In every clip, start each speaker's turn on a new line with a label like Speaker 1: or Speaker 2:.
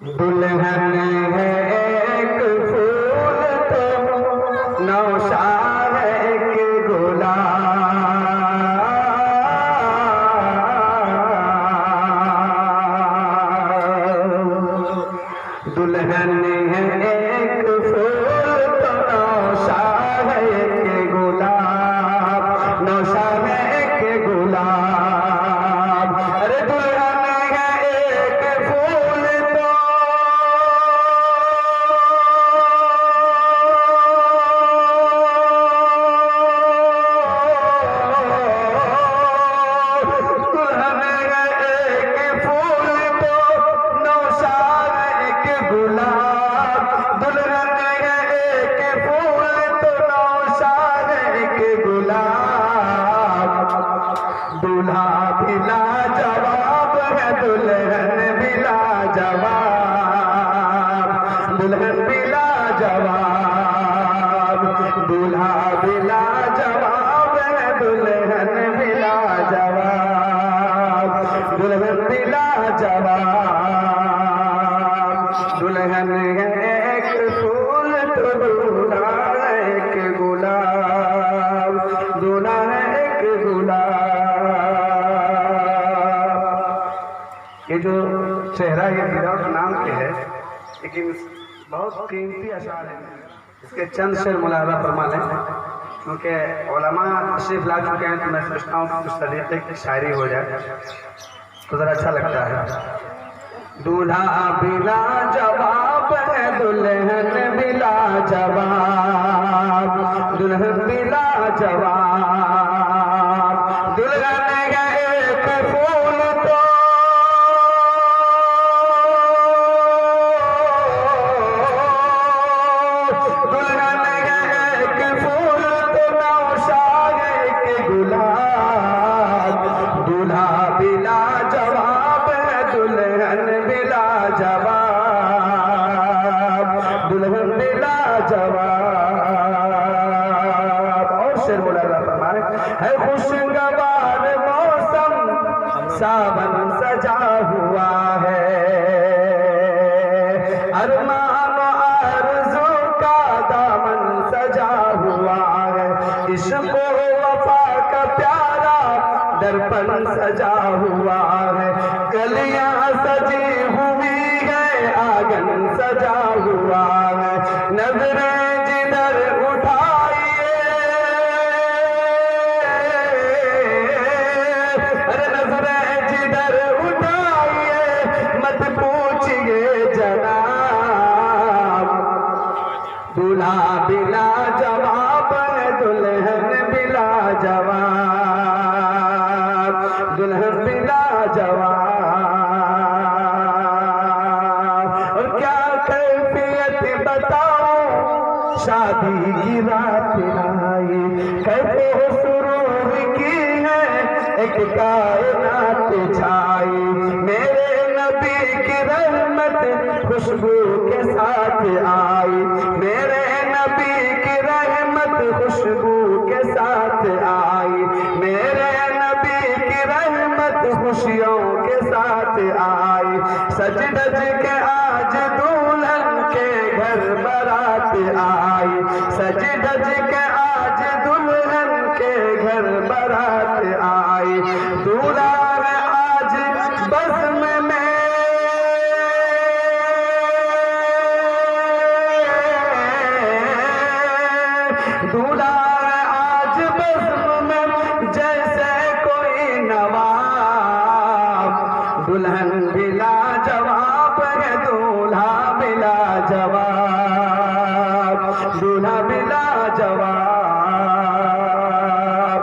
Speaker 1: दुल्हन है एक फूल तो नौशाद एक गुलाब। दुल्हन है एक फूल तो नौशाद एक गुलाब, नौशाद एक गुलाब। अरे दुल्हन है एक फूल तो दुल्हन है एक फूल तो नौशाद एक गुलाब। दुल्हन है एक फूल तो नौशाद एक गुलाब। दूल्हा भी लाजवाब है दुल्हन भी लाजवाब, दुल्हन भी लाजवाब। दूल्हा भी लाजवाब है दुल्हन भी लाजवाब, दुल्हन भी लाजवाब। दुल्हन है एक फूल तो दूल्हा एक गुलाब, दूल्हा है एक गुलाब। ये जो चेहरा ये विराट नाम के है, लेकिन बहुत कीमती अशार है। इसके चंद शेर मुलाहजा फरमा लें, क्योंकि उलमा तशरीफ ला चुके हैं, तो मैं सोचता हूँ कि कुछ तरीके की शायरी हो जाए तो ज़रा अच्छा लगता है। दूल्हा बिला जवाब है दुल्हन बिला जवाब, दुल्हन बिला जवाब। दुल्हन है एक फूल तो दुल्हन है एक फूल तो नौशाद एक गुलाब। दूल्हा बिला जवाब है दुल्हन बिला जवाब, दुल्हन बिला जवाब। और शेर मुलाजा फरमाए, है खुशगवार मौसम सावन सजा हुआ है, अरमान आरज़ू का दामन सजा हुआ है। इश्क़ वफ़ा का प्यारा दर्पण सजा हुआ है, गलियां सजी हुई है आंगन सजा हुआ है। नजरें जिधर उठाइए, अरे नजरें जिधर उठाइए मत पूछिए जनाब। दूल्हा बिला जवाब है दुल्हन बिला जवाब, दुल्हन बिला जवाब। और क्या कैफियत बताऊं शादी की रात आई, कैसे सुरूर की है एक कायनात छाई। मेरे नबी की रहमत खुशबू के साथ आई, मेरे नबी की रहमत खुशबू के साथ आई। मेरे नबी की रहमत खुशियों के साथ आई। सज धज के आज दुल्हन के घर बारात आई, सज धज के आज दुल्हन के घर बारात आई। दूल्हा है आज बज़्म में, दूल्हा है आज बज़्म में जैसे कोई नवाब। दुल्हन बिला जवाब है दूल्हा बिला जवाब, दूल्हा बिला जवाब।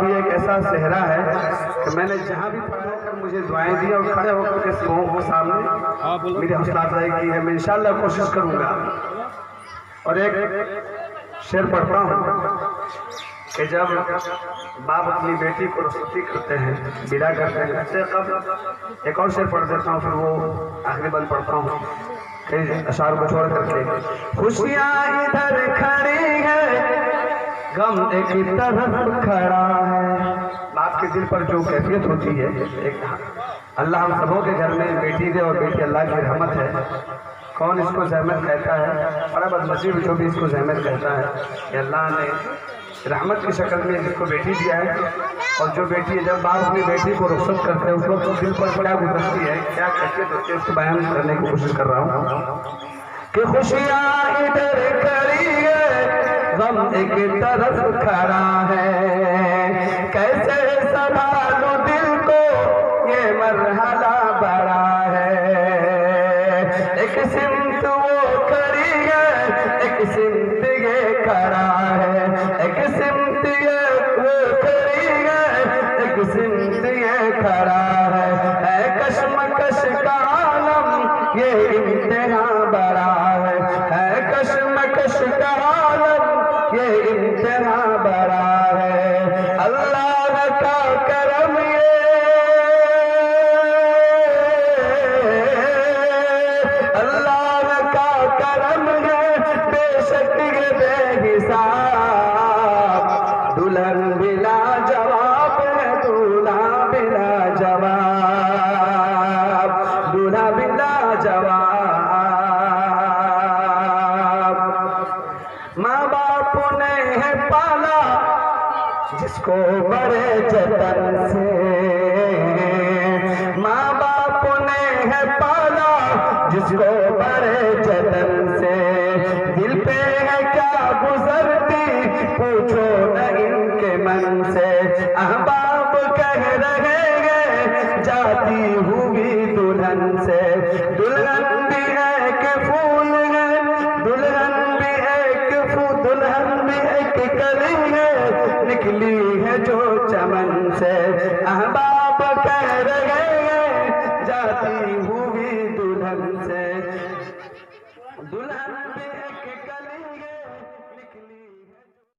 Speaker 1: ये एक ऐसा सेहरा है कि मैंने जहाँ भी पढ़ा कर मुझे दुआएं दी और खड़े होकर के लोगों के सामने मेरी हौसला अफजाई की है। मैं इंशाअल्लाह कोशिश करूँगा। और एक शेर पढ़ता हूँ कि जब बाप अपनी बेटी को रुखसती करते हैं, विदा करते हैं, उससे कब एक और शेर पढ़ देता हूँ, फिर वो आखिरी बंद पढ़ता हूँ कई अशार को छोड़ करके। खुशियाँ इधर खड़ी है, गम एक तरफ खड़ा है। बाप के दिल पर जो कैफियत होती है, एक अल्लाह हम सबों के घर में बेटी दे और बेटी अल्लाह की रहमत है। कौन इसको जहमत कहता है? बड़ा बदनसीब जो भी इसको जहमत कहता है। कि अल्लाह ने रहमत की शक्ल में जिसको बेटी दिया है, और जो बेटी है, जब बाप अपनी बेटी को रुखसत करते हैं उस वक्त तो दिल पर क्या गुजरती है, क्या कैफियत होती है, उसको बयान करने की कोशिश कर रहा हूँ। कि खुशियाँ इधर खड़ी है, गम एक तरफ खड़ा है, कैसे संभालूं दिल को, ये मरहला बड़ा है। एक सिमत वो खड़ी है, एक सिमत ये खड़ा है, एक सिमत ये वो खड़ी है, एक सिमत ये खड़ा है। कश्मकश का आलम ये इम्तिहान बड़ा है, कश्मकश का आलम ये इम्तिहान बड़ा है। अल्लाह का करम ये, अल्लाह का करम है बेशक ये बेहिसाब। दुल्हन बिला जवाब है, दूल्हा बिला जवाब, दूल्हा बिला जवाब। माँ बाप ने है पाला जिसको बड़े जतन से, माँ बाप ने है पाला जिसको बड़े जतन से। दिल पे है क्या गुजरती पूछो न इनके मन से। अहबाब कह रहे हैं जाती हुई दुल्हन से। दुल्हन भी एक फूल है, दुल्हन भी एक फूल, दुल्हन भी एक कली है, निकली है जो चमन से। अहबाब कह रहे हैं जाती हुई दुल्हन से। दुल्हन भी